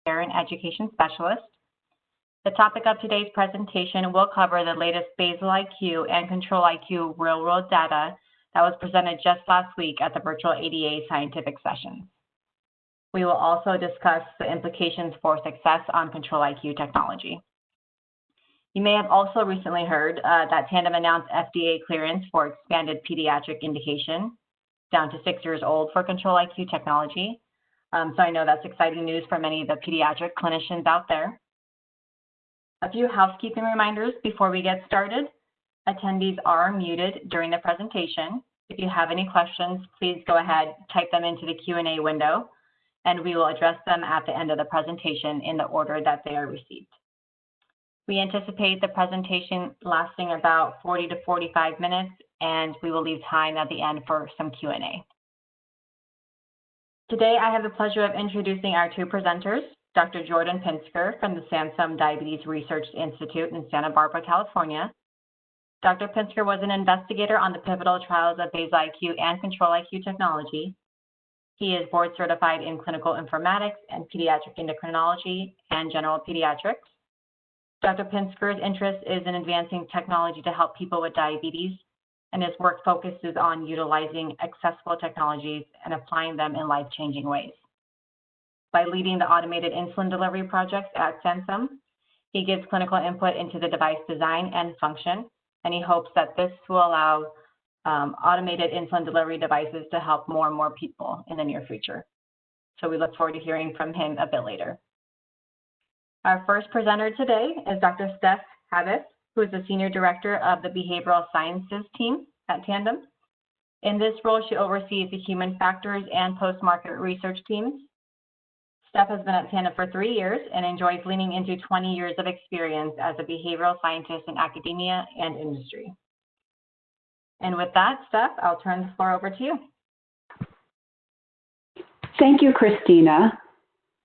Care and Education Specialist. The topic of today's presentation will cover the latest Basal-IQ and Control-IQ real-world data that was presented just last week at the virtual ADA scientific sessions. We will also discuss the implications for success on Control-IQ technology. You may have also recently heard that Tandem announced FDA clearance for expanded pediatric indication down to 6 years old for Control-IQ technology. So I know that's exciting news for many of the pediatric clinicians out there. A few housekeeping reminders before we get started. Attendees are muted during the presentation. If you have any questions, please go ahead, type them into the Q&A window, and we will address them at the end of the presentation in the order that they are received. We anticipate the presentation lasting about 40 to 45 minutes, and we will leave time at the end for some Q&A. Today, I have the pleasure of introducing our two presenters, Dr. Jordan Pinsker from the Sansum Diabetes Research Institute in Santa Barbara, California. Dr. Pinsker was an investigator on the pivotal trials of Basal-IQ and Control-IQ technology. He is board certified in clinical informatics and pediatric endocrinology and general pediatrics. Dr. Pinsker's interest is in advancing technology to help people with diabetes, and his work focuses on utilizing accessible technologies and applying them in life-changing ways. By leading the automated insulin delivery projects at Sansum, he gives clinical input into the device design and function, and he hopes that this will allow automated insulin delivery devices to help more and more people in the near future. So we look forward to hearing from him a bit later. Our first presenter today is Dr. Steph Habif, who is the Senior Director of the Behavioral Sciences team at Tandem. In this role, she oversees the human factors and post-market research teams. Steph has been at Tandem for 3 years and enjoys leaning into 20 years of experience as a behavioral scientist in academia and industry. And with that, Steph, I'll turn the floor over to you. Thank you, Christina.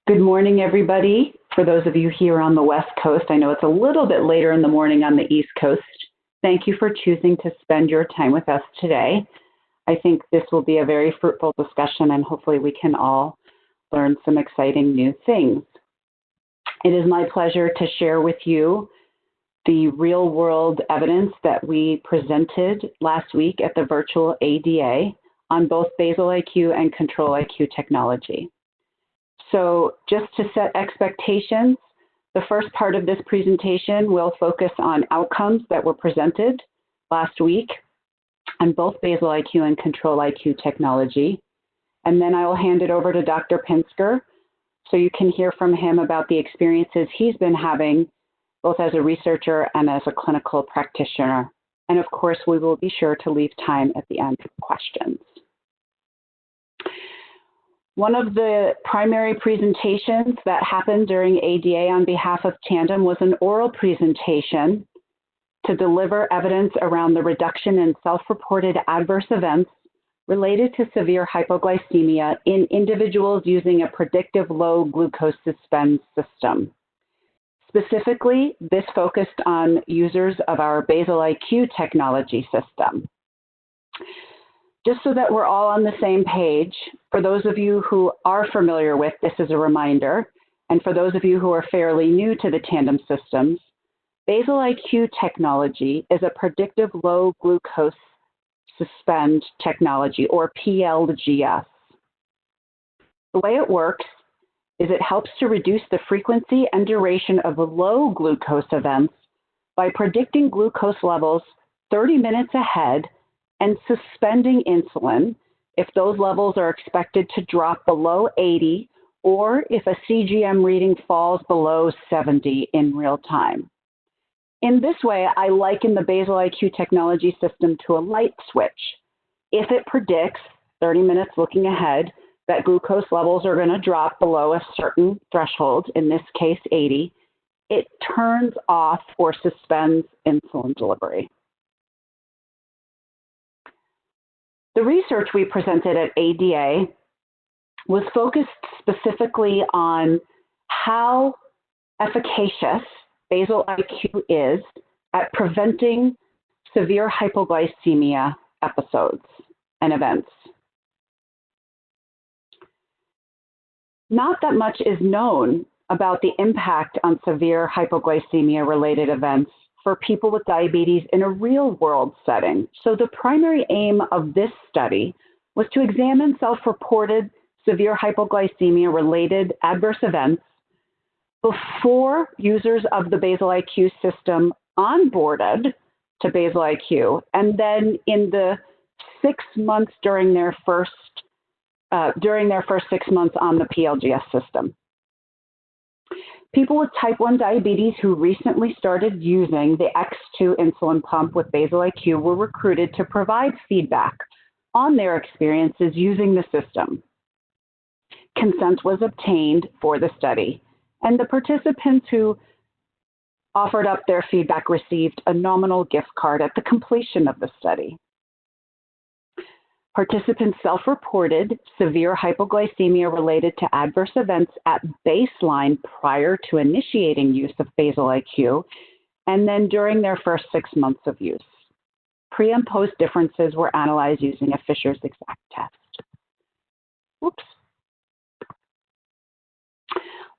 Good morning, everybody. For those of you here on the West Coast, I know it's a little bit later in the morning on the East Coast. Thank you for choosing to spend your time with us today. I think this will be a very fruitful discussion, and hopefully we can all learn some exciting new things. It is my pleasure to share with you the real-world evidence that we presented last week at the virtual ADA on both Basal-IQ and Control-IQ technology. So just to set expectations, the first part of this presentation will focus on outcomes that were presented last week on both Basal-IQ and Control-IQ technology. And then I will hand it over to Dr. Pinsker so you can hear from him about the experiences he's been having both as a researcher and as a clinical practitioner. And of course, we will be sure to leave time at the end for questions. One of the primary presentations that happened during ADA on behalf of Tandem was an oral presentation to deliver evidence around the reduction in self-reported adverse events related to severe hypoglycemia in individuals using a predictive low glucose suspend system. Specifically, this focused on users of our Basal-IQ technology system. Just so that we're all on the same page, for those of you who are familiar with, this is a reminder, and for those of you who are fairly new to the Tandem systems, Basal-IQ technology is a predictive low glucose suspend technology, or PLGS. The way it works is it helps to reduce the frequency and duration of low glucose events by predicting glucose levels 30 minutes ahead and suspending insulin if those levels are expected to drop below 80 or if a CGM reading falls below 70 in real time. In this way, I liken the Basal-IQ technology system to a light switch. If it predicts 30 minutes looking ahead that glucose levels are going to drop below a certain threshold, in this case 80, it turns off or suspends insulin delivery. The research we presented at ADA was focused specifically on how efficacious Basal-IQ is at preventing severe hypoglycemia episodes and events. Not that much is known about the impact on severe hypoglycemia-related events for people with diabetes in a real-world setting. So the primary aim of this study was to examine self-reported severe hypoglycemia-related adverse events before users of the Basal-IQ system onboarded to Basal-IQ, and then in the 6 months during their first 6 months on the PLGS system. People with type 1 diabetes who recently started using the X2 insulin pump with Basal-IQ were recruited to provide feedback on their experiences using the system. Consent was obtained for the study, and the participants who offered up their feedback received a nominal gift card at the completion of the study. Participants self-reported severe hypoglycemia related to adverse events at baseline prior to initiating use of Basal-IQ, and then during their first 6 months of use. Pre and post differences were analyzed using a Fisher's exact test. Whoops.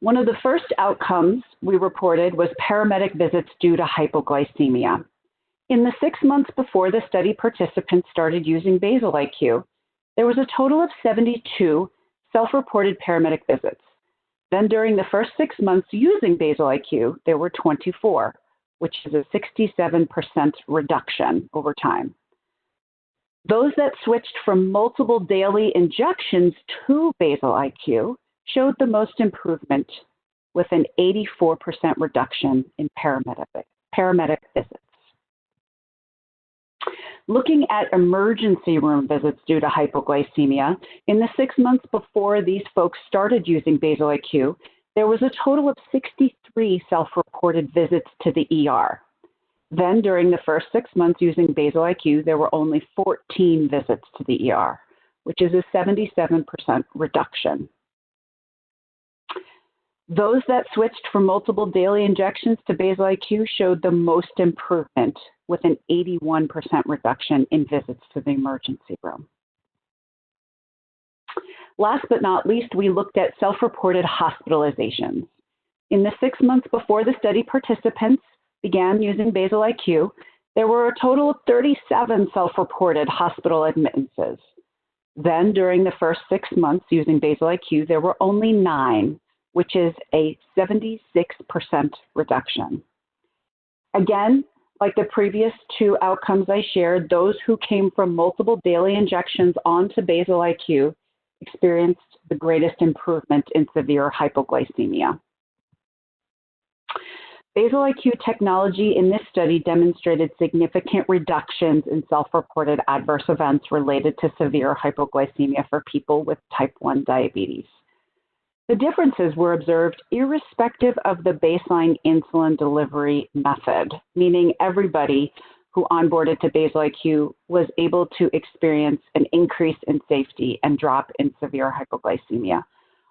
One of the first outcomes we reported was paramedic visits due to hypoglycemia. In the 6 months before the study participants started using Basal-IQ, there was a total of 72 self-reported paramedic visits. Then during the first 6 months using Basal-IQ, there were 24, which is a 67% reduction over time. Those that switched from multiple daily injections to Basal-IQ showed the most improvement with an 84% reduction in paramedic visits. Looking at emergency room visits due to hypoglycemia, in the 6 months before these folks started using Basal-IQ, there was a total of 63 self-reported visits to the ER. Then during the first 6 months using Basal-IQ, there were only 14 visits to the ER, which is a 77% reduction. Those that switched from multiple daily injections to Basal-IQ showed the most improvement with an 81% reduction in visits to the emergency room. Last but not least, we looked at self-reported hospitalizations. In the 6 months before the study participants began using Basal-IQ, there were a total of 37 self-reported hospital admittances. Then during the first 6 months using Basal-IQ, there were only 9, which is a 76% reduction. Again, like the previous 2 outcomes I shared, those who came from multiple daily injections onto Basal-IQ experienced the greatest improvement in severe hypoglycemia. Basal-IQ technology in this study demonstrated significant reductions in self-reported adverse events related to severe hypoglycemia for people with type 1 diabetes. The differences were observed irrespective of the baseline insulin delivery method, meaning everybody who onboarded to Basal-IQ was able to experience an increase in safety and drop in severe hypoglycemia.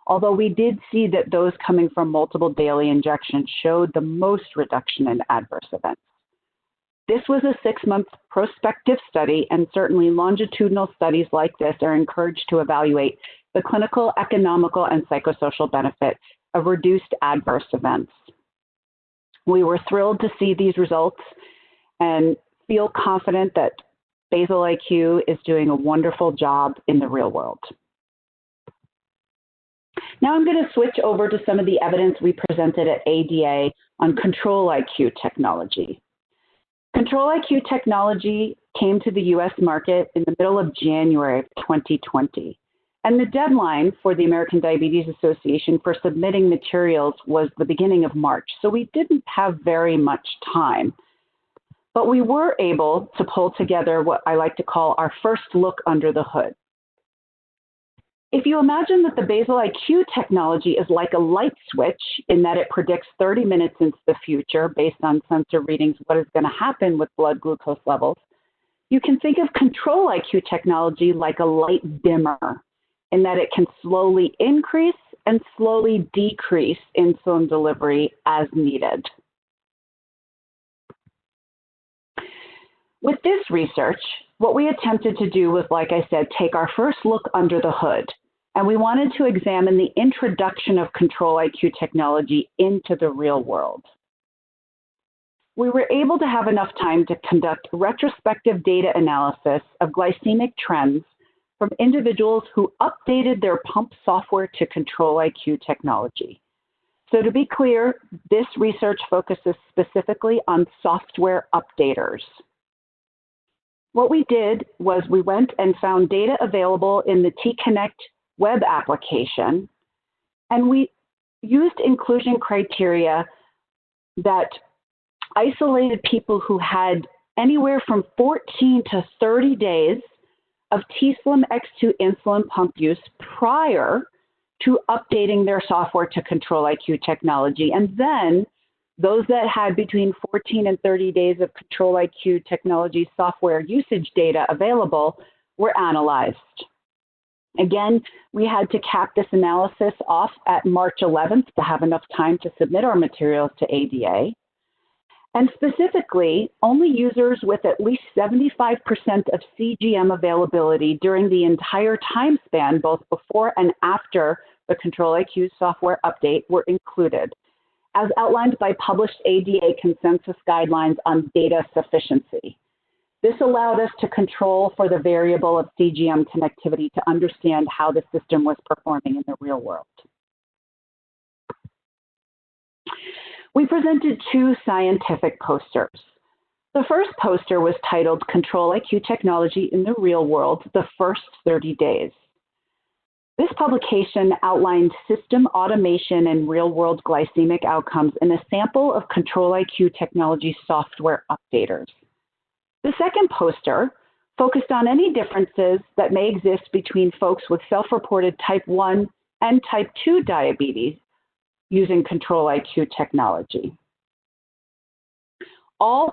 Although we did see that those coming from multiple daily injections showed the most reduction in adverse events. This was a 6-month prospective study, and certainly longitudinal studies like this are encouraged to evaluate the clinical, economical, and psychosocial benefit of reduced adverse events. We were thrilled to see these results and feel confident that Basal-IQ is doing a wonderful job in the real world. Now I'm going to switch over to some of the evidence we presented at ADA on Control-IQ technology. Control-IQ technology came to the US market in the middle of January of 2020. And the deadline for the American Diabetes Association for submitting materials was the beginning of March. So we didn't have very much time. But we were able to pull together what I like to call our first look under the hood. If you imagine that the Basal-IQ technology is like a light switch in that it predicts 30 minutes into the future based on sensor readings what is going to happen with blood glucose levels, you can think of Control-IQ technology like a light dimmer in that it can slowly increase and slowly decrease insulin delivery as needed. With this research, what we attempted to do was, like I said, take our first look under the hood and we wanted to examine the introduction of Control-IQ technology into the real world. We were able to have enough time to conduct retrospective data analysis of glycemic trends from individuals who updated their pump software to Control-IQ technology. So to be clear, this research focuses specifically on software updaters. What we did was we went and found data available in the T-Connect web application, and we used inclusion criteria that isolated people who had anywhere from 14 to 30 days of t:slim X2 insulin pump use prior to updating their software to Control-IQ technology. And then those that had between 14 and 30 days of Control-IQ technology software usage data available were analyzed. Again, we had to cap this analysis off at March 11th to have enough time to submit our materials to ADA. And specifically, only users with at least 75% of CGM availability during the entire time span, both before and after the Control-IQ software update, were included, as outlined by published ADA consensus guidelines on data sufficiency. This allowed us to control for the variable of CGM connectivity to understand how the system was performing in the real world. We presented two scientific posters. The first poster was titled Control-IQ Technology in the Real World, the First 30 Days. This publication outlined system automation and real-world glycemic outcomes in a sample of Control-IQ technology software updaters. The second poster focused on any differences that may exist between folks with self-reported type 1 and type 2 diabetes using Control-IQ technology. All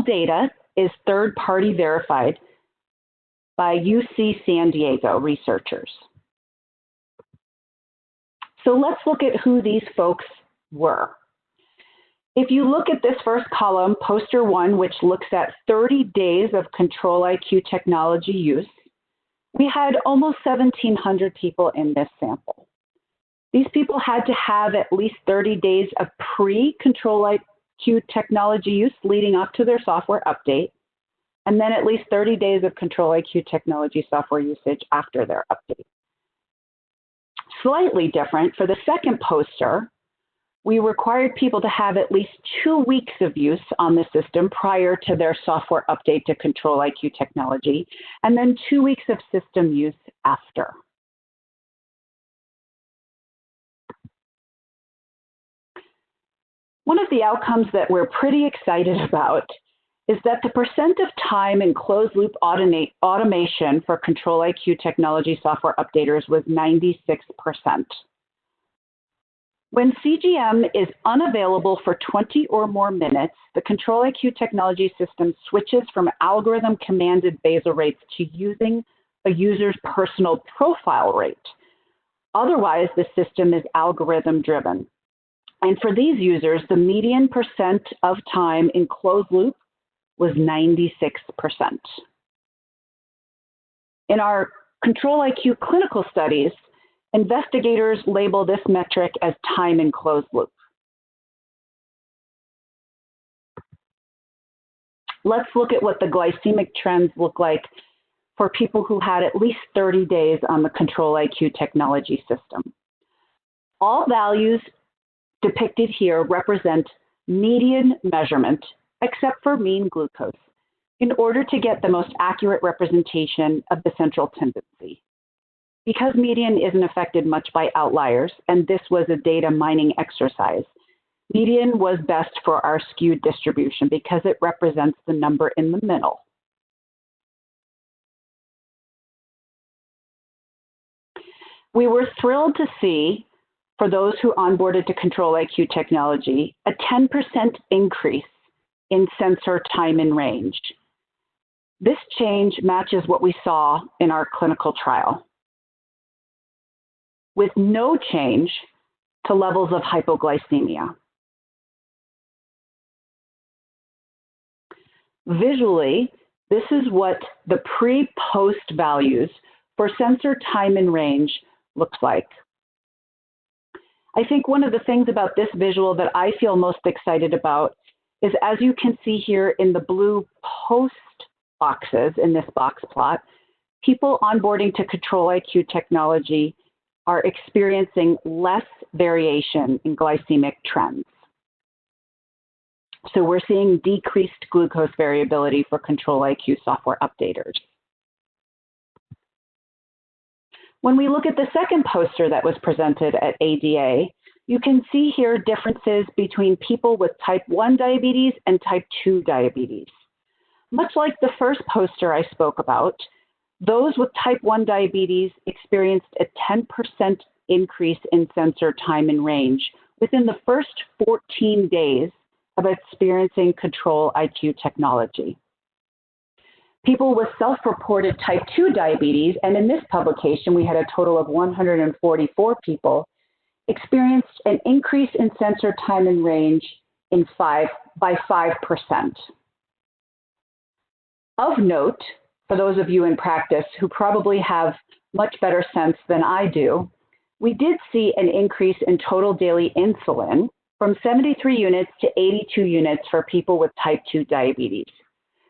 data is third-party verified by UC San Diego researchers. So let's look at who these folks were. If you look at this first column, poster 1, which looks at 30 days of Control-IQ technology use, we had almost 1,700 people in this sample. These people had to have at least 30 days of pre-Control-IQ technology use leading up to their software update, and then at least 30 days of Control-IQ technology software usage after their update. Slightly different, for the second poster, we required people to have at least 2 weeks of use on the system prior to their software update to Control-IQ technology, and then 2 weeks of system use after. One of the outcomes that we're pretty excited about is that the percent of time in closed-loop automation for Control-IQ technology software updaters was 96%. When CGM is unavailable for 20 or more minutes, the Control-IQ technology system switches from algorithm-commanded basal rates to using a user's personal profile rate. Otherwise, the system is algorithm-driven. And for these users, the median percent of time in closed loop was 96%. In our Control-IQ clinical studies, investigators label this metric as time in closed loop. Let's look at what the glycemic trends look like for people who had at least 30 days on the Control-IQ technology system. All values depicted here represent median measurement, except for mean glucose, in order to get the most accurate representation of the central tendency. Because median isn't affected much by outliers, and this was a data mining exercise, median was best for our skewed distribution because it represents the number in the middle. We were thrilled to see, for those who onboarded to Control-IQ technology, a 10% increase in sensor time in range. This change matches what we saw in our clinical trial, with no change to levels of hypoglycemia. Visually, this is what the pre-post values for sensor time and range looks like. I think one of the things about this visual that I feel most excited about is, as you can see here in the blue post boxes in this box plot, people onboarding to Control-IQ technology are experiencing less variation in glycemic trends. So we're seeing decreased glucose variability for Control-IQ software updaters. When we look at the second poster that was presented at ADA, you can see here differences between people with type 1 diabetes and type 2 diabetes. Much like the first poster I spoke about, those with type 1 diabetes experienced a 10% increase in sensor time and range within the first 14 days of experiencing Control-IQ technology. People with self-reported type 2 diabetes, and in this publication we had a total of 144 people, experienced an increase in sensor time and range by 5%. Of note, for those of you in practice who probably have much better sense than I do, we did see an increase in total daily insulin from 73 units to 82 units for people with type 2 diabetes.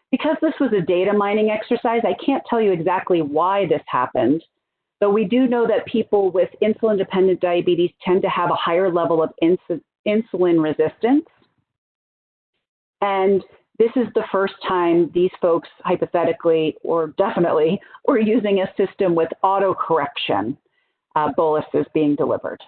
Because this was a data mining exercise, I can't tell you exactly why this happened, though we do know that people with insulin-dependent diabetes tend to have a higher level of insulin resistance. And this is the first time these folks, hypothetically or definitely, were using a system with auto-correction boluses being delivered.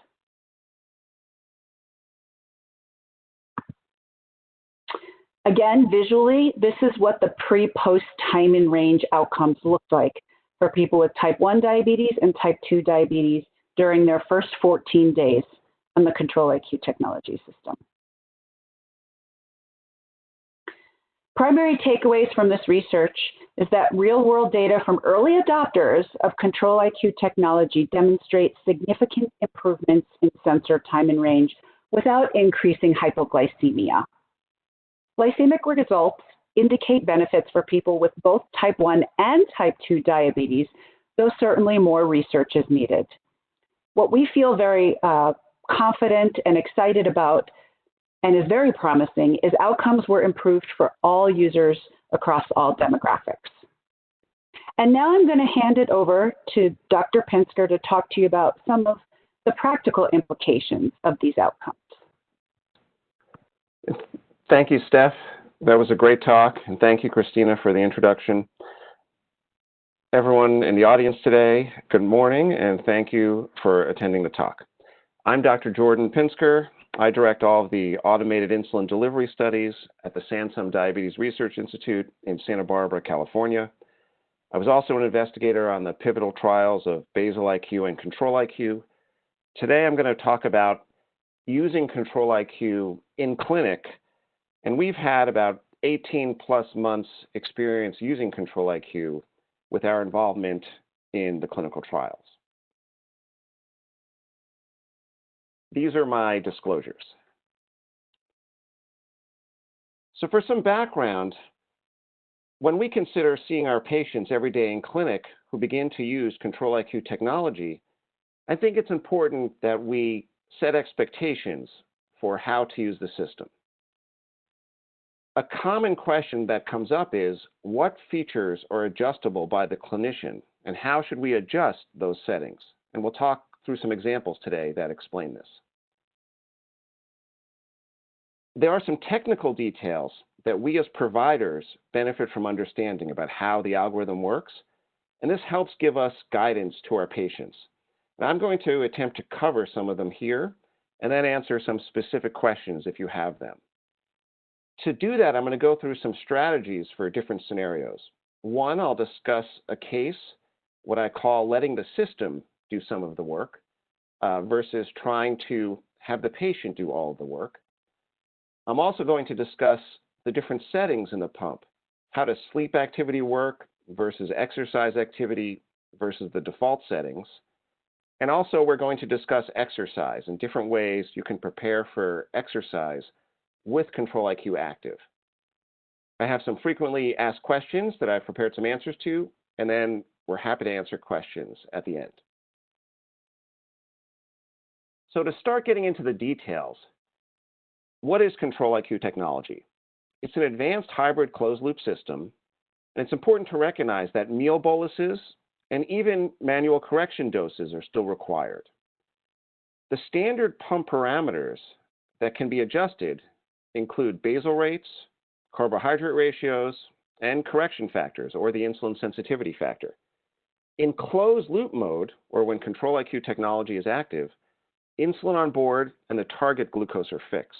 Again, visually, this is what the pre-post time and range outcomes look like for people with type 1 diabetes and type 2 diabetes during their first 14 days on the Control-IQ technology system. Primary takeaways from this research is that real-world data from early adopters of Control-IQ technology demonstrate significant improvements in sensor time and range without increasing hypoglycemia. Glycemic results indicate benefits for people with both type 1 and type 2 diabetes, though certainly more research is needed. What we feel very confident and excited about and is very promising is outcomes were improved for all users across all demographics. And now I'm going to hand it over to Dr. Pinsker to talk to you about some of the practical implications of these outcomes. Thank you, Steph. That was a great talk, and thank you, Christina, for the introduction. Everyone in the audience today, good morning, and thank you for attending the talk. I'm Dr. Jordan Pinsker. I direct all of the automated insulin delivery studies at the Sansum Diabetes Research Institute in Santa Barbara, California. I was also an investigator on the pivotal trials of Basal-IQ and Control-IQ. Today, I'm going to talk about using Control-IQ in clinic. And we've had about 18 plus months experience using Control-IQ with our involvement in the clinical trials. These are my disclosures. So for some background, when we consider seeing our patients every day in clinic who begin to use Control-IQ technology, I think it's important that we set expectations for how to use the system. A common question that comes up is, what features are adjustable by the clinician, and how should we adjust those settings? And we'll talk through some examples today that explain this. There are some technical details that we as providers benefit from understanding about how the algorithm works, and this helps give us guidance to our patients. And I'm going to attempt to cover some of them here, and then answer some specific questions if you have them. To do that, I'm going to go through some strategies for different scenarios. One, I'll discuss a case, what I call letting the system do some of the work versus trying to have the patient do all of the work. I'm also going to discuss the different settings in the pump, how does sleep activity work versus exercise activity versus the default settings. And also we're going to discuss exercise and different ways you can prepare for exercise with Control-IQ active. I have some frequently asked questions that I've prepared some answers to, and then we're happy to answer questions at the end. So to start getting into the details, what is Control-IQ technology? It's an advanced hybrid closed-loop system, and it's important to recognize that meal boluses and even manual correction doses are still required. The standard pump parameters that can be adjusted include basal rates, carbohydrate ratios, and correction factors, or the insulin sensitivity factor. In closed-loop mode, or when Control-IQ technology is active, insulin on board and the target glucose are fixed.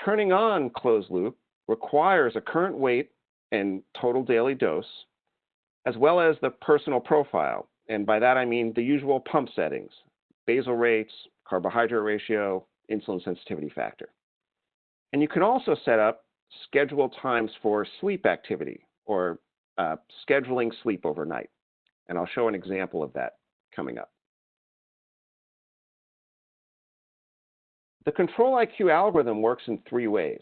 Turning on closed-loop requires a current weight and total daily dose, as well as the personal profile. And by that I mean the usual pump settings: basal rates, carbohydrate ratio, insulin sensitivity factor. And you can also set up scheduled times for sleep activity, or scheduling sleep overnight. And I'll show an example of that coming up. The Control-IQ algorithm works in three ways.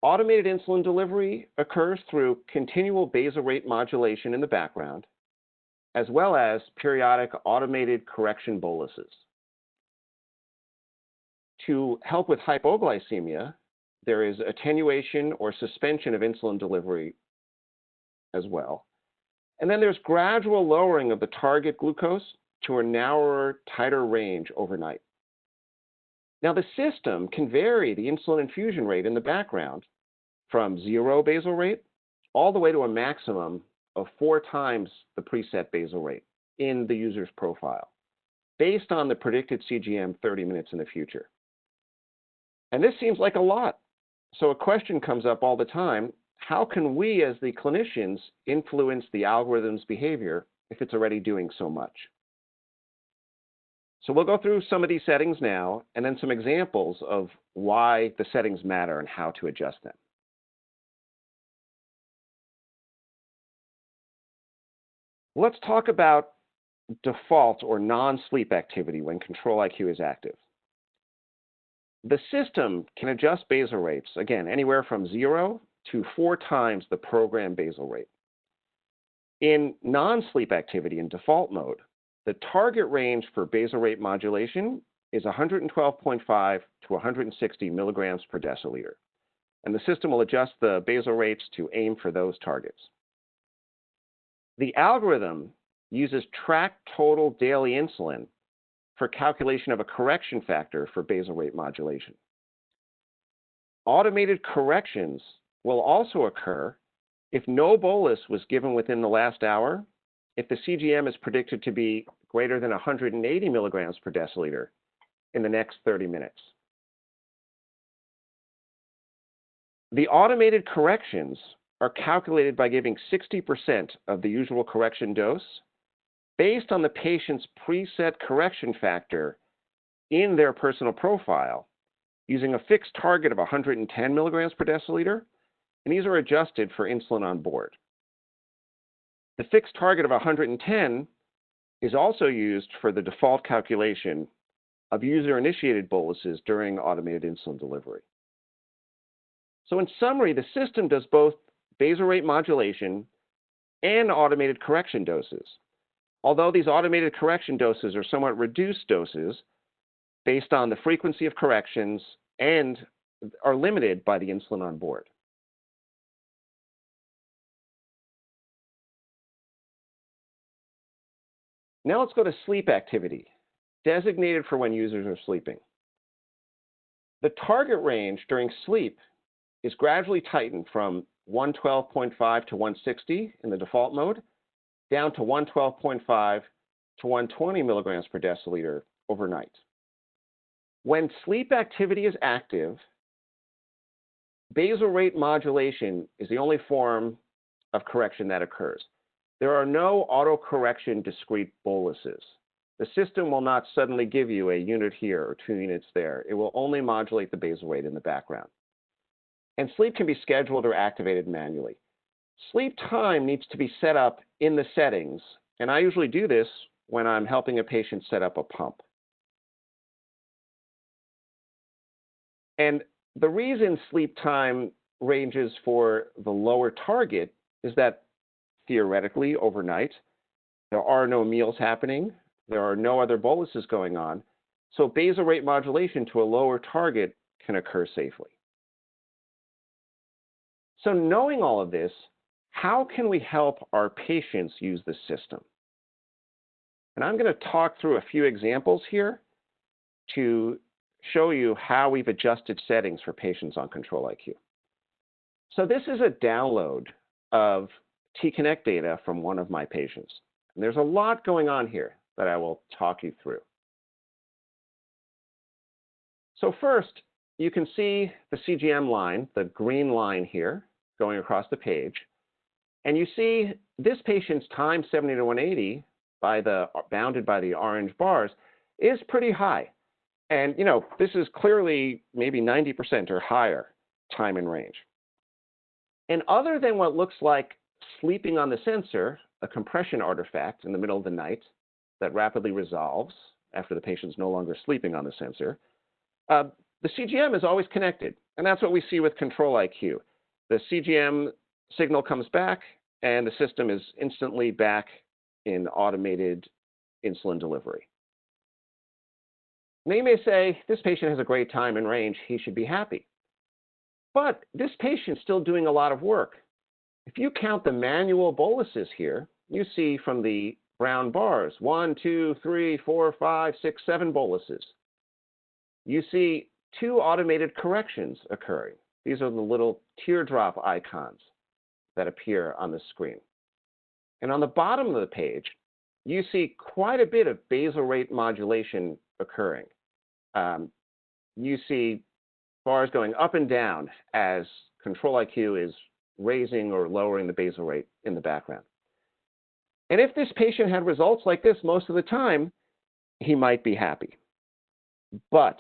Automated insulin delivery occurs through continual basal rate modulation in the background, as well as periodic automated correction boluses. To help with hypoglycemia, there is attenuation or suspension of insulin delivery as well. And then there's gradual lowering of the target glucose to a narrower, tighter range overnight. Now, the system can vary the insulin infusion rate in the background from 0 basal rate all the way to a maximum of 4 times the preset basal rate in the user's profile, based on the predicted CGM 30 minutes in the future. And this seems like a lot. So a question comes up all the time: how can we as the clinicians influence the algorithm's behavior if it's already doing so much? So we'll go through some of these settings now, and then some examples of why the settings matter and how to adjust them. Let's talk about default or non-sleep activity when Control-IQ is active. The system can adjust basal rates, again, anywhere from 0 to 4 times the program basal rate. In non-sleep activity in default mode, the target range for basal rate modulation is 112.5 to 160 milligrams per deciliter, and the system will adjust the basal rates to aim for those targets. The algorithm uses tracked total daily insulin for calculation of a correction factor for basal rate modulation. Automated corrections will also occur if no bolus was given within the last hour, if the CGM is predicted to be greater than 180 milligrams per deciliter in the next 30 minutes. The automated corrections are calculated by giving 60% of the usual correction dose based on the patient's preset correction factor in their personal profile, using a fixed target of 110 milligrams per deciliter, and these are adjusted for insulin on board. The fixed target of 110 is also used for the default calculation of user-initiated boluses during automated insulin delivery. So in summary, the system does both basal rate modulation and automated correction doses, although these automated correction doses are somewhat reduced doses based on the frequency of corrections and are limited by the insulin on board. Now let's go to sleep activity, designated for when users are sleeping. The target range during sleep is gradually tightened from 112.5 to 160 in the default mode, down to 112.5 to 120 milligrams per deciliter overnight. When sleep activity is active, basal rate modulation is the only form of correction that occurs. There are no auto-correction discrete boluses. The system will not suddenly give you a unit here or 2 units there. It will only modulate the basal rate in the background. And sleep can be scheduled or activated manually. Sleep time needs to be set up in the settings, and I usually do this when I'm helping a patient set up a pump. And the reason sleep time ranges for the lower target is that theoretically overnight. There are no meals happening. There are no other boluses going on. So basal rate modulation to a lower target can occur safely. So knowing all of this, how can we help our patients use the system? And I'm going to talk through a few examples here to show you how we've adjusted settings for patients on Control-IQ. So this is a download of T-Connect data from one of my patients. And there's a lot going on here that I will talk you through. So first, you can see the CGM line, the green line here, going across the page. And you see this patient's time 70 to 180, bounded by the orange bars, is pretty high. And this is clearly maybe 90% or higher time in range. And other than what looks like sleeping on the sensor, a compression artifact in the middle of the night that rapidly resolves after the patient's no longer sleeping on the sensor, the CGM is always connected. And that's what we see with Control-IQ. The CGM signal comes back, and the system is instantly back in automated insulin delivery. Now you may say, this patient has a great time in range, he should be happy. But this patient's still doing a lot of work. If you count the manual boluses here, you see from the brown bars, 1, 2, 3, 4, 5, 6, 7 boluses. You see 2 automated corrections occurring. These are the little teardrop icons that appear on the screen. And on the bottom of the page, you see quite a bit of basal rate modulation occurring. You see bars going up and down as Control-IQ is raising or lowering the basal rate in the background. And if this patient had results like this most of the time, he might be happy. But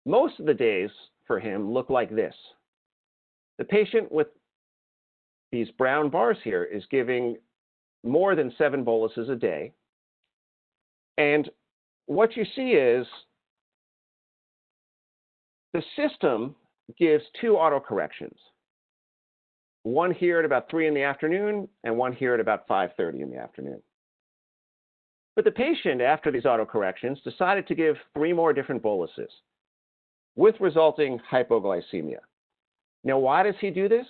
most of the days for him look like this. The patient with these brown bars here is giving more than 7 boluses a day. And what you see is the system gives 2 autocorrections. One here at about 3 in the afternoon and one here at about 5:30 in the afternoon. But the patient, after these autocorrections, decided to give 3 more different boluses with resulting hypoglycemia. Now, why does he do this?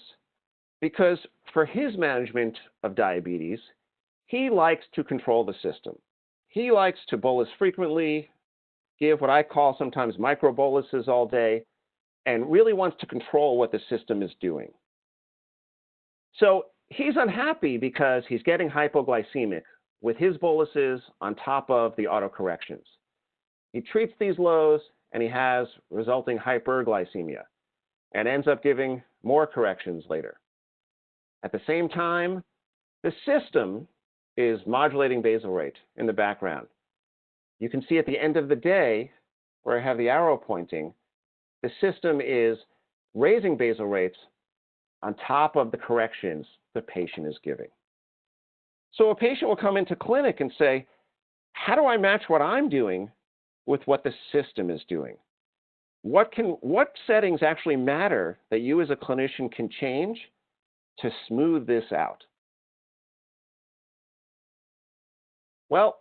Because for his management of diabetes, he likes to control the system. He likes to bolus frequently, give what I call sometimes micro boluses all day, and really wants to control what the system is doing. So he's unhappy because he's getting hypoglycemic with his boluses on top of the autocorrections. He treats these lows, and he has resulting hyperglycemia and ends up giving more corrections later. At the same time, the system is modulating basal rate in the background. You can see at the end of the day, where I have the arrow pointing, the system is raising basal rates on top of the corrections the patient is giving. So a patient will come into clinic and say, how do I match what I'm doing with what the system is doing? What settings actually matter that you as a clinician can change to smooth this out? Well,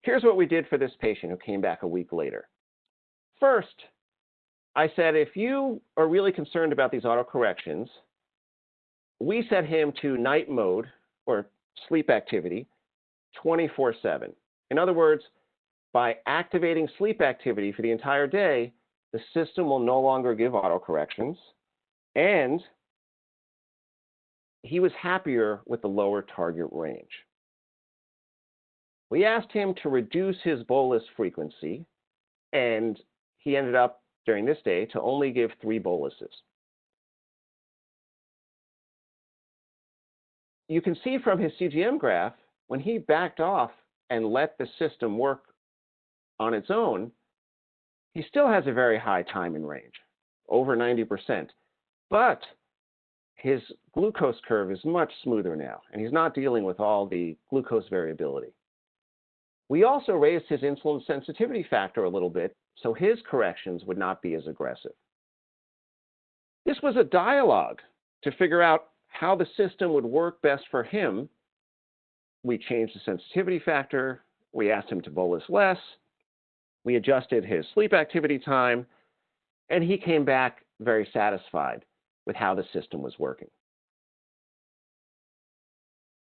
here's what we did for this patient who came back a week later. First, I said, if you are really concerned about these autocorrections, we set him to night mode or sleep activity 24/7. In other words, by activating sleep activity for the entire day, the system will no longer give autocorrections, and he was happier with the lower target range. We asked him to reduce his bolus frequency, and he ended up, during this day, to only give 3 boluses. You can see from his CGM graph, when he backed off and let the system work on its own, he still has a very high time in range, over 90%. But his glucose curve is much smoother now, and he's not dealing with all the glucose variability. We also raised his insulin sensitivity factor a little bit, so his corrections would not be as aggressive. This was a dialogue to figure out how the system would work best for him, we changed the sensitivity factor, we asked him to bolus less, we adjusted his sleep activity time, and he came back very satisfied with how the system was working.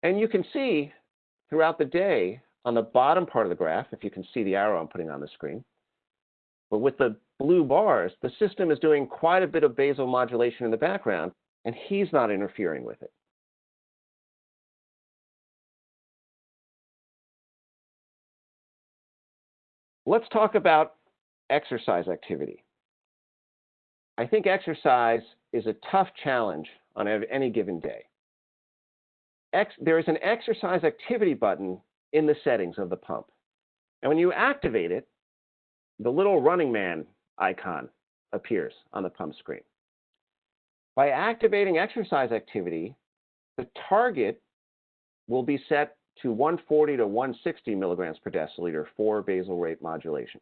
And you can see throughout the day on the bottom part of the graph, if you can see the arrow I'm putting on the screen, but with the blue bars, the system is doing quite a bit of basal modulation in the background, and he's not interfering with it. Let's talk about exercise activity. I think exercise is a tough challenge on any given day. There is an exercise activity button in the settings of the pump. And when you activate it, the little running man icon appears on the pump screen. By activating exercise activity, the target will be set to 140 to 160 milligrams per deciliter for basal rate modulation.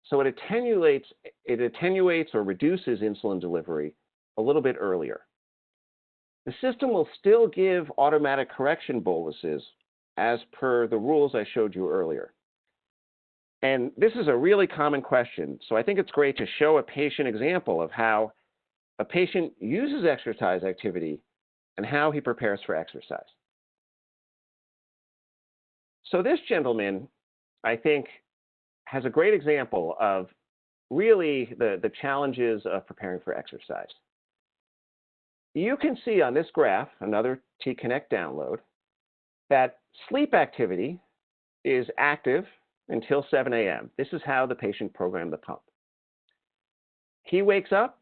So it attenuates or reduces insulin delivery a little bit earlier. The system will still give automatic correction boluses as per the rules I showed you earlier. And this is a really common question, so I think it's great to show a patient example of how a patient uses exercise activity and how he prepares for exercise. So this gentleman, I think, has a great example of really the challenges of preparing for exercise. You can see on this graph, another T-Connect download, that sleep activity is active until 7 a.m. This is how the patient programmed the pump. He wakes up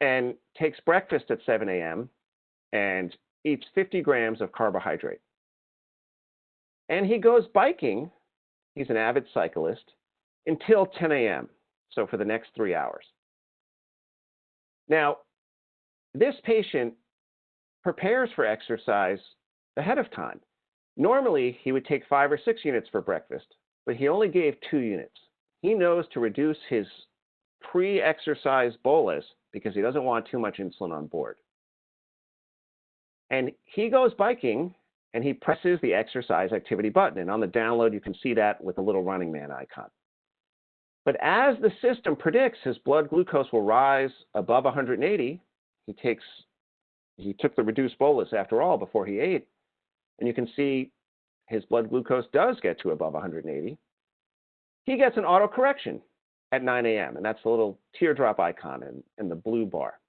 and takes breakfast at 7 a.m. and eats 50 grams of carbohydrate. And he goes biking, he's an avid cyclist, until 10 a.m., so for the next 3 hours. Now, this patient prepares for exercise ahead of time. Normally, he would take 5 or 6 units for breakfast, but he only gave 2 units. He knows to reduce his pre-exercise bolus because he doesn't want too much insulin on board. And he goes biking, and he presses the exercise activity button. And on the download, you can see that with the little running man icon. But as the system predicts his blood glucose will rise above 180, he took the reduced bolus after all before he ate, and you can see his blood glucose does get to above 180. He gets an auto correction at 9 a.m., and that's the little teardrop icon in the blue bar.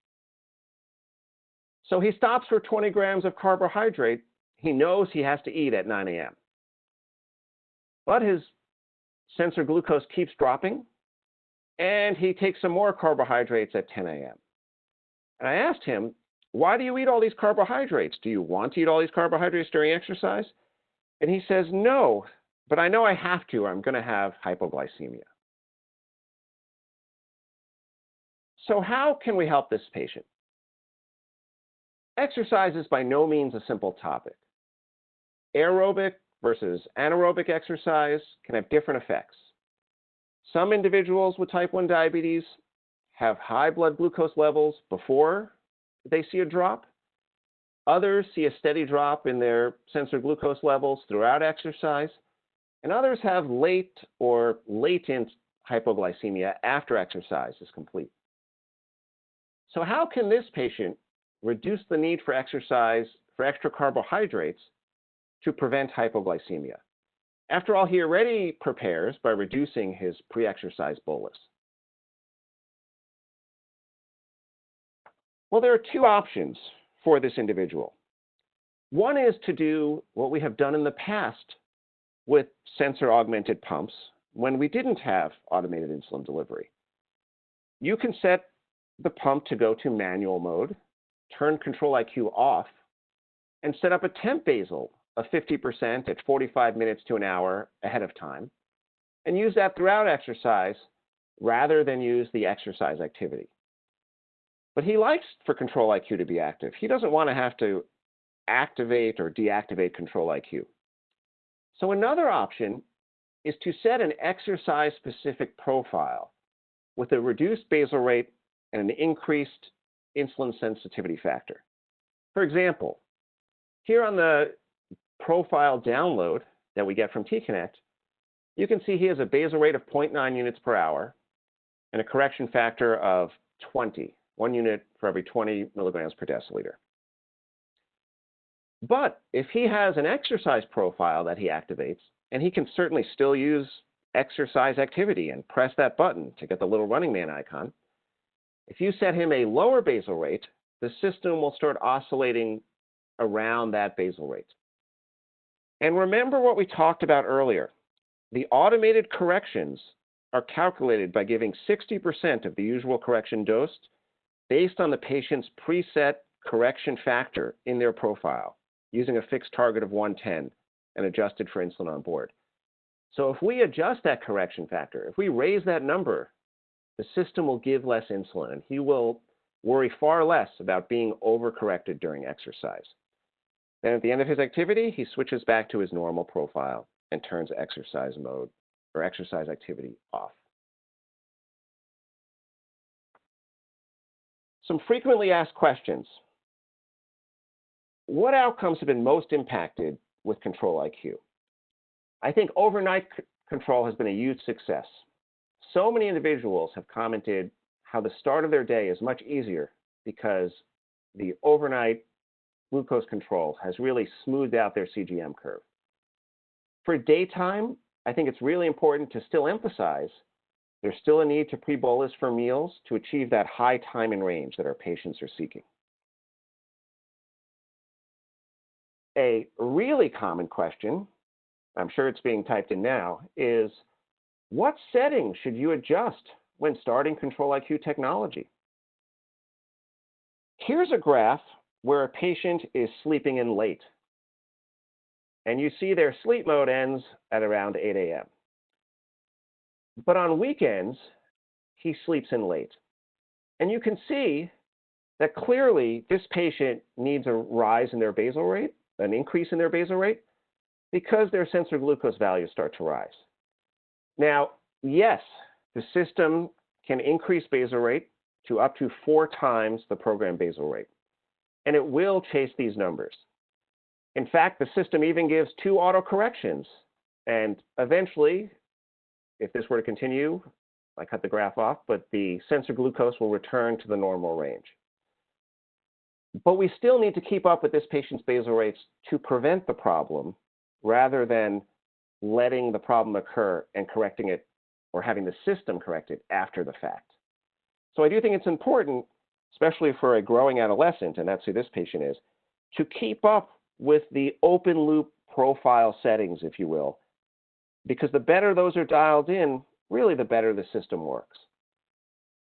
So he stops for 20 grams of carbohydrate. He knows he has to eat at 9 a.m. But his sensor glucose keeps dropping, and he takes some more carbohydrates at 10 a.m. And I asked him, why do you eat all these carbohydrates? Do you want to eat all these carbohydrates during exercise? And he says, no, but I know I have to, or I'm going to have hypoglycemia. So how can we help this patient? Exercise is by no means a simple topic. Aerobic versus anaerobic exercise can have different effects. Some individuals with type 1 diabetes have high blood glucose levels before they see a drop. Others see a steady drop in their sensor glucose levels throughout exercise. And others have late or latent hypoglycemia after exercise is complete. So how can this patient reduce the need for exercise for extra carbohydrates to prevent hypoglycemia? After all, he already prepares by reducing his pre-exercise bolus. Well, there are 2 options for this individual. One is to do what we have done in the past with sensor-augmented pumps when we didn't have automated insulin delivery. You can set the pump to go to manual mode, turn Control-IQ off, and set up a temp basal of 50% at 45 minutes to an hour ahead of time, and use that throughout exercise rather than use the exercise activity. But he likes for Control-IQ to be active. He doesn't want to have to activate or deactivate Control-IQ. So another option is to set an exercise-specific profile with a reduced basal rate and an increased insulin sensitivity factor. For example, here on the profile download that we get from T-Connect, you can see he has a basal rate of 0.9 units per hour and a correction factor of 20, 1 unit for every 20 milligrams per deciliter. But if he has an exercise profile that he activates, and he can certainly still use exercise activity and press that button to get the little running man icon, if you set him a lower basal rate, the system will start oscillating around that basal rate. And remember what we talked about earlier. The automated corrections are calculated by giving 60% of the usual correction dose based on the patient's preset correction factor in their profile, using a fixed target of 110 and adjusted for insulin on board. So if we adjust that correction factor, if we raise that number, the system will give less insulin, and he will worry far less about being overcorrected during exercise. Then at the end of his activity, he switches back to his normal profile and turns exercise mode or exercise activity off. Some frequently asked questions. What outcomes have been most impacted with Control-IQ? I think overnight control has been a huge success. So many individuals have commented how the start of their day is much easier because the overnight glucose control has really smoothed out their CGM curve. For daytime, I think it's really important to still emphasize there's still a need to pre-bolus for meals to achieve that high time and range that our patients are seeking. A really common question, I'm sure it's being typed in now, is what settings should you adjust when starting Control-IQ technology? Here's a graph where a patient is sleeping in late. And you see their sleep mode ends at around 8 a.m. But on weekends, he sleeps in late. And you can see that clearly this patient needs a rise in their basal rate, an increase in their basal rate, because their sensor glucose values start to rise. Now, yes, the system can increase basal rate to up to 4 times the programmed basal rate, and it will chase these numbers. In fact, the system even gives 2 auto corrections, and eventually, if this were to continue, I cut the graph off, but the sensor glucose will return to the normal range. But we still need to keep up with this patient's basal rates to prevent the problem rather than letting the problem occur and correcting it or having the system correct it after the fact. So I do think it's important, especially for a growing adolescent, and that's who this patient is, to keep up with the open loop profile settings, if you will, because the better those are dialed in, really the better the system works.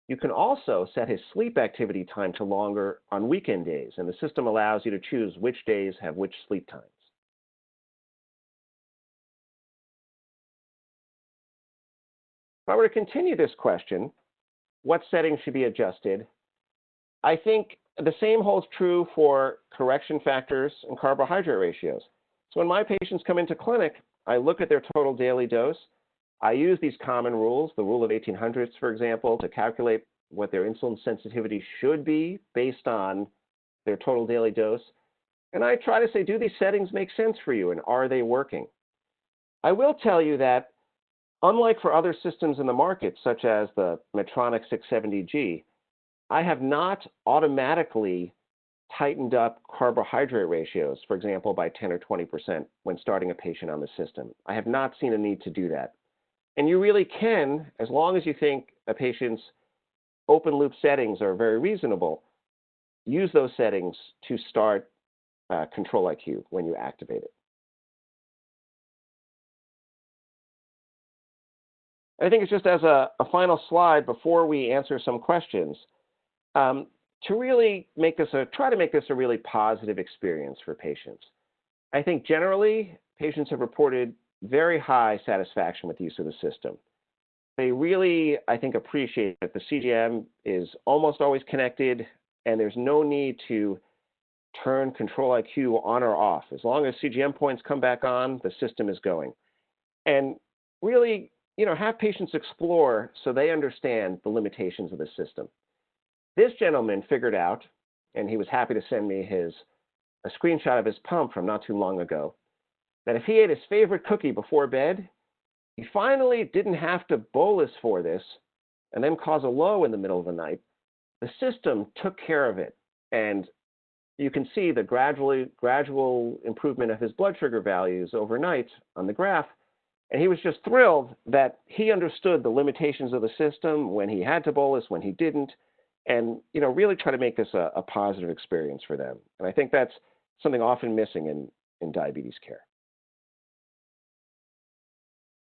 You can also set his sleep activity time to longer on weekend days, and the system allows you to choose which days have which sleep times. If I were to continue this question, what settings should be adjusted? I think the same holds true for correction factors and carbohydrate ratios. So when my patients come into clinic, I look at their total daily dose. I use these common rules, the rule of 1800s, for example, to calculate what their insulin sensitivity should be based on their total daily dose. And I try to say, do these settings make sense for you, and are they working? I will tell you that unlike for other systems in the market, such as the Medtronic 670G, I have not automatically tightened up carbohydrate ratios, for example, by 10 or 20% when starting a patient on the system. I have not seen a need to do that. And you really can, as long as you think a patient's open loop settings are very reasonable, use those settings to start Control-IQ when you activate it. I think it's just as a final slide before we answer some questions, to really make this try to make this a really positive experience for patients. I think generally patients have reported very high satisfaction with the use of the system. They really, I think, appreciate that the CGM is almost always connected and there's no need to turn Control-IQ on or off. As long as CGM points come back on, the system is going. And really, have patients explore so they understand the limitations of the system. This gentleman figured out, and he was happy to send me a screenshot of his pump from not too long ago, that if he ate his favorite cookie before bed, he finally didn't have to bolus for this and then cause a low in the middle of the night. The system took care of it. And you can see the gradual improvement of his blood sugar values overnight on the graph. And he was just thrilled that he understood the limitations of the system, when he had to bolus, when he didn't, and really try to make this a positive experience for them. And I think that's something often missing in diabetes care.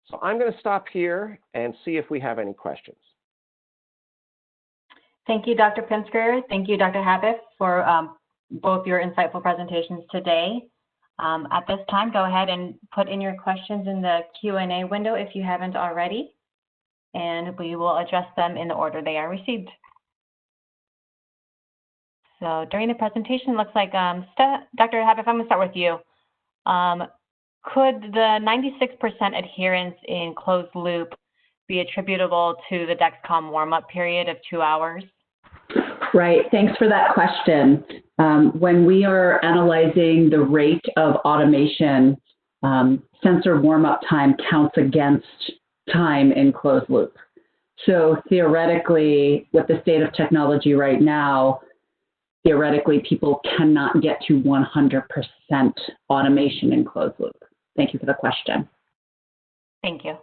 So I'm going to stop here and see if we have any questions. Thank you, Dr. Pinsker. Thank you, Dr. Habif, for both your insightful presentations today. At this time, go ahead and put in your questions in the Q&A window if you haven't already, and we will address them in the order they are received. So during the presentation, looks like, Dr. Habif, I'm going to start with you. Could the 96% adherence in closed loop be attributable to the Dexcom warm-up period of 2 hours? Right. Thanks for that question. When we are analyzing the rate of automation, sensor warm-up time counts against time in closed loop. So theoretically, with the state of technology right now, theoretically, people cannot get to 100% automation in closed loop. Thank you for the question. Thank you.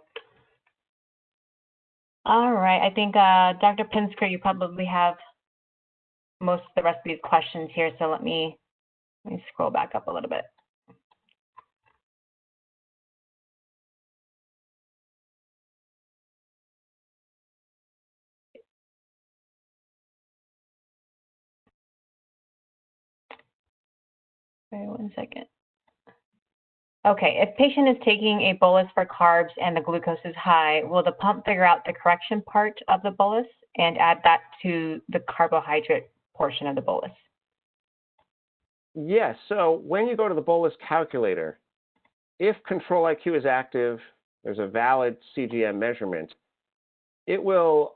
All right. I think, Dr. Pinsker, you probably have most of the rest of these questions here, so let me scroll back up a little bit. Wait 1 second. Okay, if patient is taking a bolus for carbs and the glucose is high, will the pump figure out the correction part of the bolus and add that to the carbohydrate portion of the bolus? Yes, so when you go to the bolus calculator, if Control-IQ is active, there's a valid CGM measurement, it will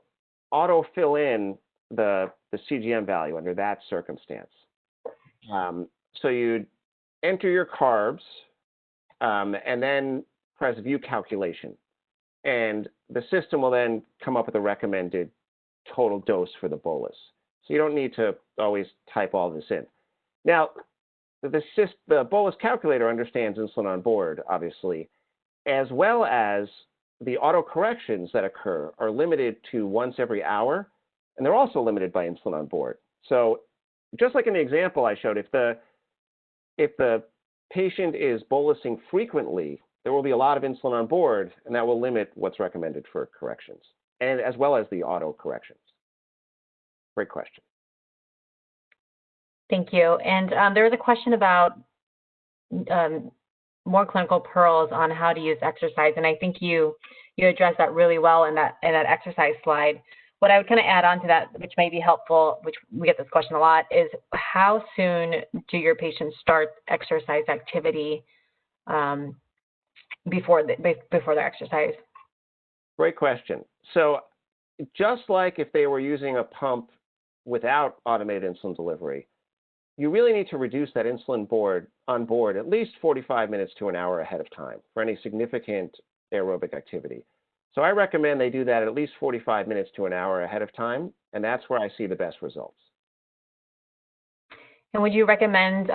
auto-fill in the CGM value under that circumstance. So you'd enter your carbs, and then press view calculation. And the system will then come up with a recommended total dose for the bolus. So you don't need to always type all this in. Now, the bolus calculator understands insulin on board, obviously, as well as the auto corrections that occur are limited to once every hour, and they're also limited by insulin on board. So just like in the example I showed, if the patient is bolusing frequently, there will be a lot of insulin on board, and that will limit what's recommended for corrections, and as well as the auto corrections. Great question. Thank you. And there was a question about more clinical pearls on how to use exercise, and I think you addressed that really well in that exercise slide. What I would kind of add on to that, which may be helpful, which we get this question a lot, is how soon do your patients start exercise activity before their exercise? Great question. So just like if they were using a pump without automated insulin delivery, you really need to reduce that insulin on board at least 45 minutes to an hour ahead of time for any significant aerobic activity. So I recommend they do that at least 45 minutes to an hour ahead of time, and that's where I see the best results. And would you recommend,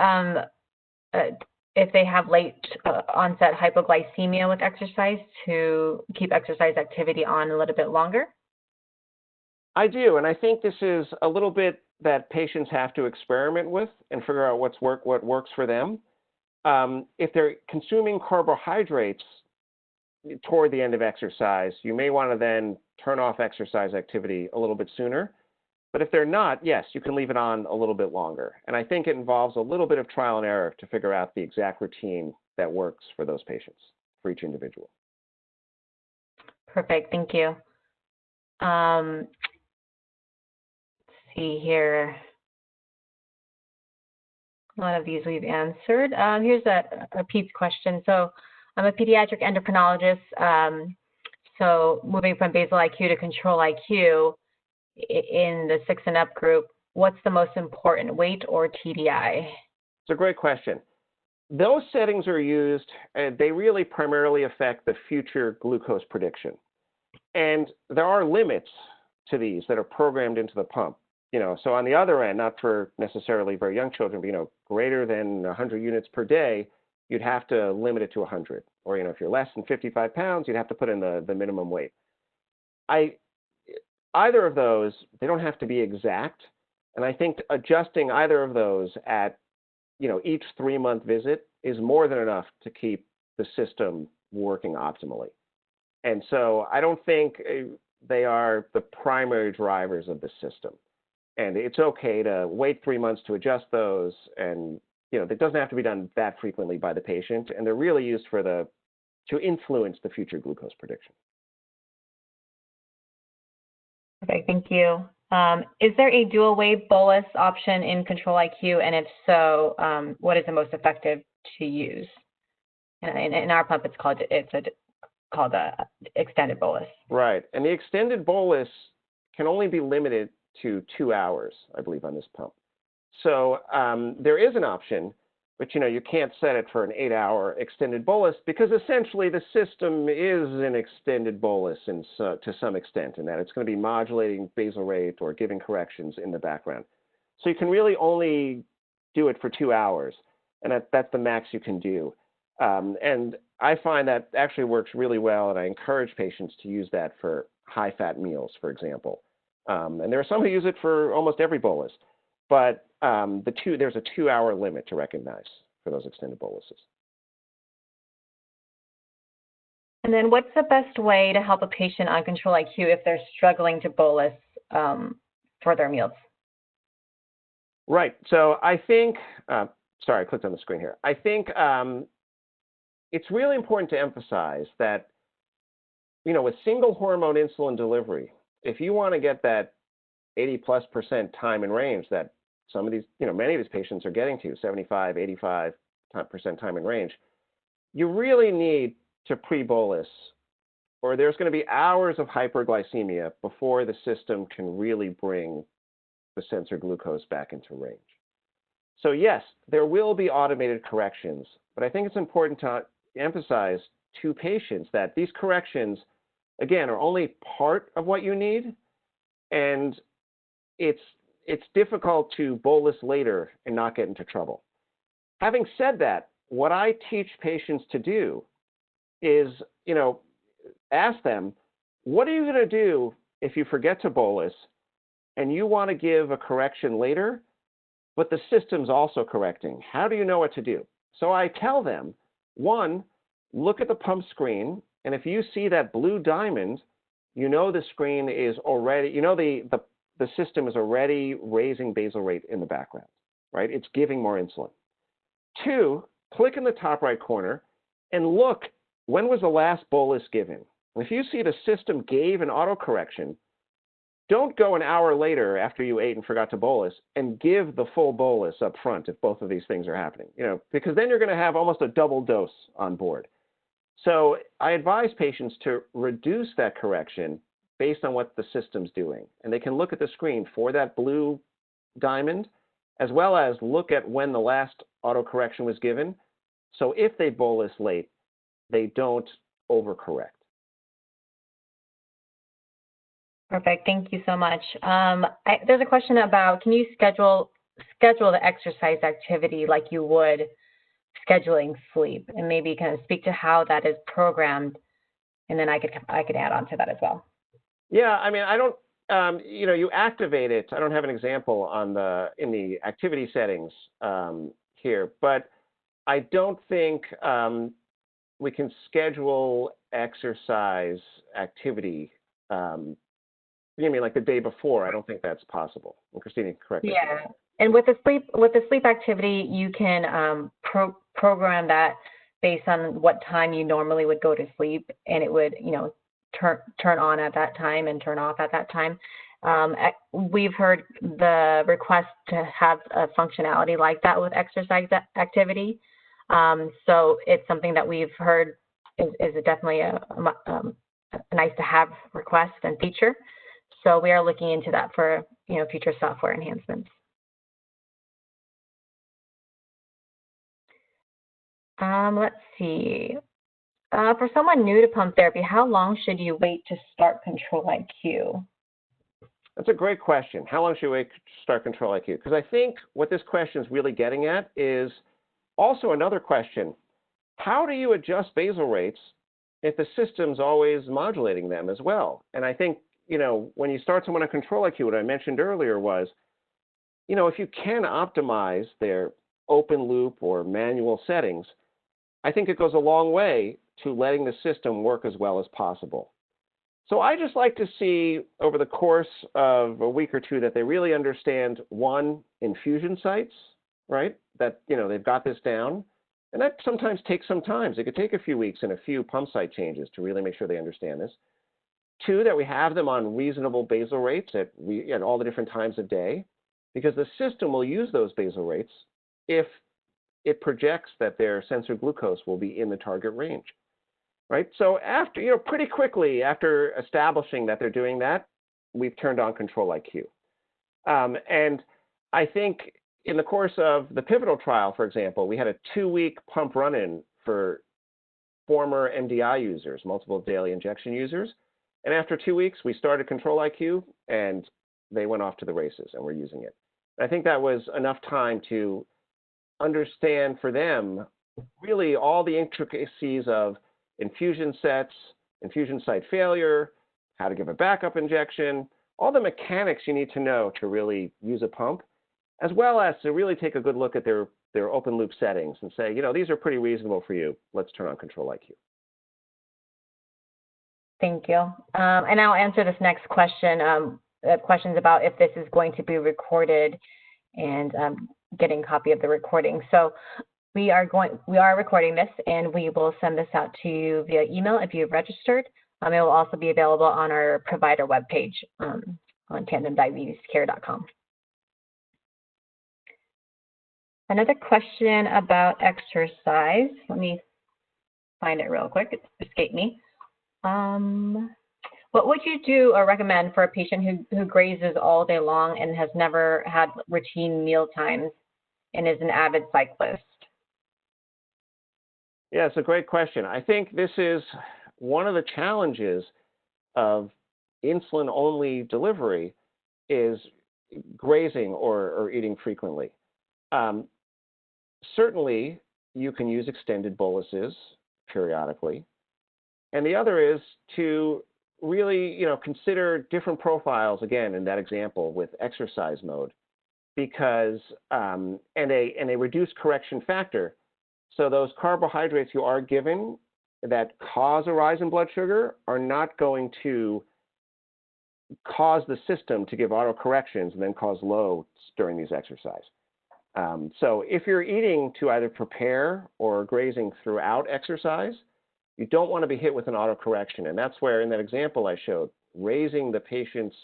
if they have late onset hypoglycemia with exercise, to keep exercise activity on a little bit longer? I do, and I think this is a little bit that patients have to experiment with and figure out what works for them. If they're consuming carbohydrates toward the end of exercise, you may want to then turn off exercise activity a little bit sooner. But if they're not, yes, you can leave it on a little bit longer. And I think it involves a little bit of trial and error to figure out the exact routine that works for those patients, for each individual. Perfect, thank you. Let's see here. A lot of these we've answered. Here's a Pete's question. So I'm a pediatric endocrinologist. So moving from Basal-IQ to Control-IQ, in the 6 and up group, what's the most important, weight or TDI? It's a great question. Those settings are used, and they really primarily affect the future glucose prediction. And there are limits to these that are programmed into the pump. So on the other end, not for necessarily very young children, but greater than 100 units per day, you'd have to limit it to 100. Or if you're less than 55 pounds, you'd have to put in the minimum weight. Either of those, they don't have to be exact. And I think adjusting either of those at each 3-month visit is more than enough to keep the system working optimally. And so I don't think they are the primary drivers of the system. And it's okay to wait 3 months to adjust those. And it doesn't have to be done that frequently by the patient. And they're really used to influence the future glucose prediction. Okay, thank you. Is there a dual wave bolus option in Control-IQ? And if so, what is the most effective to use? In our pump, it's called a extended bolus. Right, and the extended bolus can only be limited to 2 hours, I believe, on this pump. So there is an option, but you can't set it for an 8-hour extended bolus because essentially the system is an extended bolus to some extent, in that it's going to be modulating basal rate or giving corrections in the background. So you can really only do it for 2 hours, and that's the max you can do. And I find that actually works really well, and I encourage patients to use that for high-fat meals, for example. And there are some who use it for almost every bolus, but there's a 2-hour limit to recognize for those extended boluses. And then what's the best way to help a patient on Control-IQ if they're struggling to bolus for their meals? Right. So I think, sorry, I clicked on the screen here. I think it's really important to emphasize that, with single hormone insulin delivery, if you want to get that 80+% time in range that some of these, many of these patients are getting to, 75, 85% time in range, you really need to pre-bolus, or there's going to be hours of hyperglycemia before the system can really bring the sensor glucose back into range. So yes, there will be automated corrections, but I think it's important to emphasize to patients that these corrections, again, are only part of what you need, and it's difficult to bolus later and not get into trouble. Having said that, what I teach patients to do is, ask them, what are you going to do if you forget to bolus and you want to give a correction later, but the system's also correcting? How do you know what to do? So I tell them, one, look at the pump screen, and if you see that blue diamond, the screen is already, the system is already raising basal rate in the background, right? It's giving more insulin. Two, click in the top right corner and look, when was the last bolus given? If you see the system gave an autocorrection, don't go an hour later after you ate and forgot to bolus and give the full bolus up front if both of these things are happening, because then you're going to have almost a double dose on board. So I advise patients to reduce that correction based on what the system's doing. And they can look at the screen for that blue diamond, as well as look at when the last autocorrection was given. So if they bolus late, they don't overcorrect. Perfect. Thank you so much. There's a question about, can you schedule the exercise activity like you would scheduling sleep, and maybe kind of speak to how that is programmed, and then I could add on to that as well. Yeah, I mean, I don't, you activate it. I don't have an example in the activity settings here, but I don't think we can schedule exercise activity. You mean like the day before? I don't think that's possible. And Christina, correct me. Yeah, and with the sleep activity, you can program that based on what time you normally would go to sleep, and it would, turn on at that time and turn off at that time. We've heard the request to have a functionality like that with exercise activity. So it's something that we've heard is definitely a nice to have request and feature. So we are looking into that for future software enhancements. Let's see. For someone new to pump therapy, how long should you wait to start Control-IQ? That's a great question. How long should we wait to start Control-IQ? Because I think what this question is really getting at is also another question. How do you adjust basal rates if the system's always modulating them as well? And I think, when you start someone on Control-IQ, what I mentioned earlier was, if you can optimize their open loop or manual settings, I think it goes a long way to letting the system work as well as possible. So I just like to see over the course of a week or two that they really understand, one, infusion sites, right? That, they've got this down. And that sometimes takes some time. It could take a few weeks and a few pump site changes to really make sure they understand this. Two, that we have them on reasonable basal rates at all the different times of day, because the system will use those basal rates if it projects that their sensor glucose will be in the target range. Right? So after, pretty quickly after establishing that they're doing that, we've turned on Control-IQ. And I think in the course of the pivotal trial, for example, we had a 2-week pump run-in for former MDI users, multiple daily injection users. And after 2 weeks, we started Control-IQ, and they went off to the races, and we're using it. I think that was enough time to understand for them really all the intricacies of infusion sets, infusion site failure, how to give a backup injection, all the mechanics you need to know to really use a pump, as well as to really take a good look at their open loop settings and say, these are pretty reasonable for you. Let's turn on Control-IQ. Thank you. And I'll answer this next question. Questions about if this is going to be recorded and getting a copy of the recording. So we are recording this, and we will send this out to you via email if you've registered. It will also be available on our provider webpage on tandemdiabetescare.com. Another question about exercise. Let me find it real quick. It escaped me. What would you do or recommend for a patient who grazes all day long and has never had routine meal times and is an avid cyclist? Yeah, it's a great question. I think this is one of the challenges of insulin-only delivery is grazing or eating frequently. Certainly, you can use extended boluses periodically. And the other is to really, consider different profiles, again, in that example with exercise mode, because, and a reduced correction factor. So those carbohydrates you are given that cause a rise in blood sugar are not going to cause the system to give autocorrections and then cause lows during these exercises. So if you're eating to either prepare or grazing throughout exercise, you don't want to be hit with an autocorrection. And that's where, in that example I showed, raising the patient's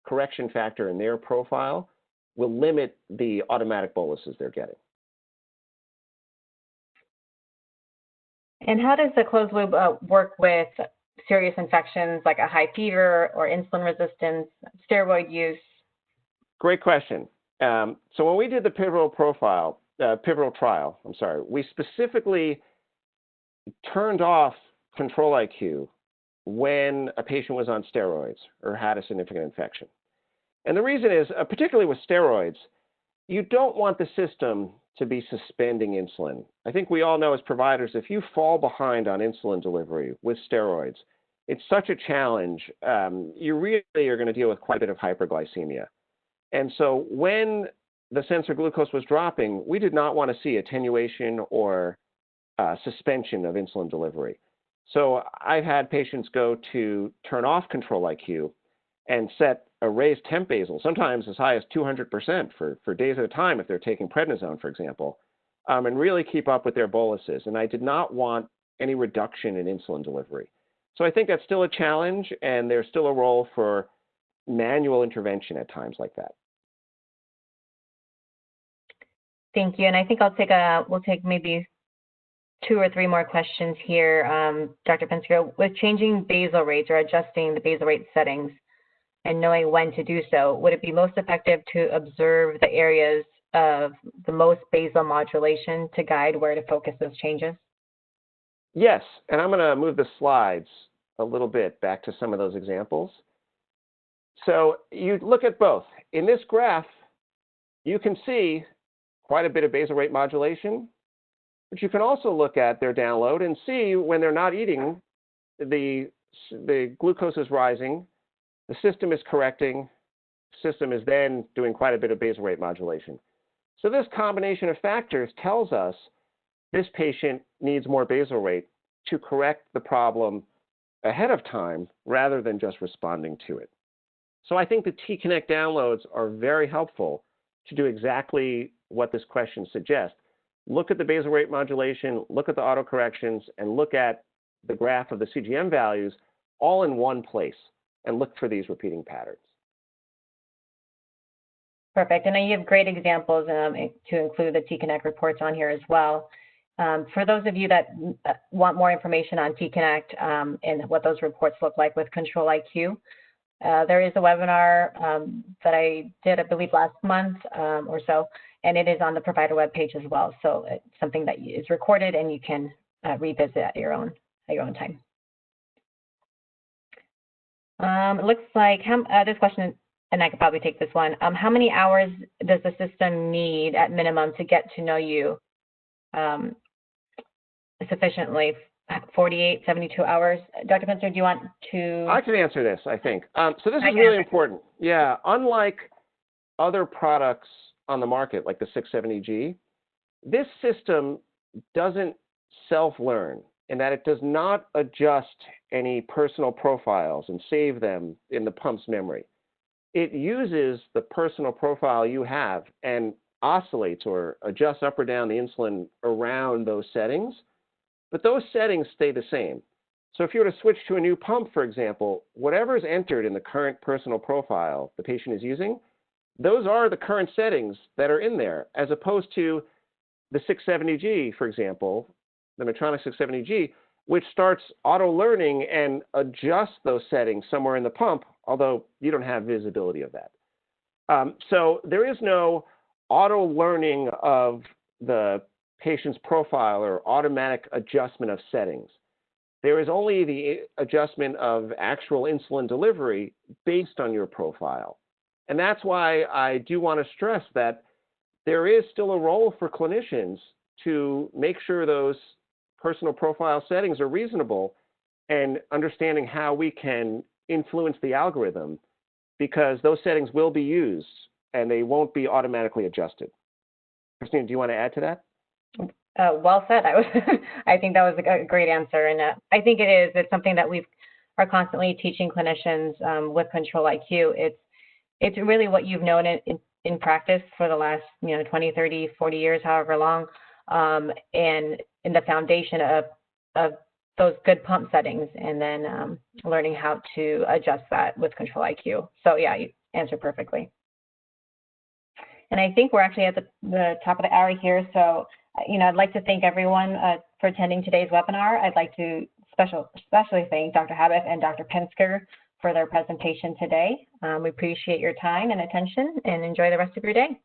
correction factor in their profile will limit the automatic boluses they're getting. And how does the closed loop work with serious infections like a high fever or insulin resistance, steroid use? Great question. So when we did the pivotal trial, we specifically turned off Control-IQ when a patient was on steroids or had a significant infection. And the reason is, particularly with steroids, you don't want the system to be suspending insulin. I think we all know as providers, if you fall behind on insulin delivery with steroids, it's such a challenge. You really are going to deal with quite a bit of hyperglycemia. And so when the sensor glucose was dropping, we did not want to see attenuation or suspension of insulin delivery. So I've had patients go to turn off Control-IQ and set a raised temp basal, sometimes as high as 200% for days at a time if they're taking prednisone, for example, and really keep up with their boluses. And I did not want any reduction in insulin delivery. So I think that's still a challenge, and there's still a role for manual intervention at times like that. Thank you. And I think we'll take maybe 2 or 3 more questions here, Dr. Pinsker. With changing basal rates or adjusting the basal rate settings, and knowing when to do so, would it be most effective to observe the areas of the most basal modulation to guide where to focus those changes? Yes, and I'm going to move the slides a little bit back to some of those examples. So you look at both. In this graph, you can see quite a bit of basal rate modulation, but you can also look at their download and see when they're not eating, the glucose is rising, the system is correcting, the system is then doing quite a bit of basal rate modulation. So this combination of factors tells us this patient needs more basal rate to correct the problem ahead of time rather than just responding to it. So I think the T-Connect downloads are very helpful to do exactly what this question suggests. Look at the basal rate modulation, look at the autocorrections, and look at the graph of the CGM values all in one place and look for these repeating patterns. Perfect. And you have great examples to include the T-Connect reports on here as well. For those of you that want more information on T-Connect and what those reports look like with Control-IQ, there is a webinar that I did, I believe, last month or so, and it is on the provider webpage as well. So it's something that is recorded and you can revisit at your own time. It looks like this question, and I could probably take this one. How many hours does the system need at minimum to get to know you sufficiently? 48, 72 hours. Dr. Pinsker, do you want to? I can answer this, I think. So this is really important. Yeah, unlike other products on the market, like the 670G, this system doesn't self-learn in that it does not adjust any personal profiles and save them in the pump's memory. It uses the personal profile you have and oscillates or adjusts up or down the insulin around those settings, but those settings stay the same. So if you were to switch to a new pump, for example, whatever is entered in the current personal profile the patient is using, those are the current settings that are in there, as opposed to the 670G, for example, the Medtronic 670G, which starts auto-learning and adjusts those settings somewhere in the pump, although you don't have visibility of that. So there is no auto-learning of the patient's profile or automatic adjustment of settings. There is only the adjustment of actual insulin delivery based on your profile. And that's why I do want to stress that there is still a role for clinicians to make sure those personal profile settings are reasonable and understanding how we can influence the algorithm, because those settings will be used and they won't be automatically adjusted. Christine, do you want to add to that? Well said. I think that was a great answer. And I think it's something that we are constantly teaching clinicians with Control-IQ. It's really what you've known in practice for the last 20, 30, 40 years, however long, and in the foundation of those good pump settings, and then learning how to adjust that with Control-IQ. So yeah, you answered perfectly. And I think we're actually at the top of the hour here. So I'd like to thank everyone for attending today's webinar. I'd like to especially thank Dr. Habif and Dr. Pinsker for their presentation today. We appreciate your time and attention, and enjoy the rest of your day.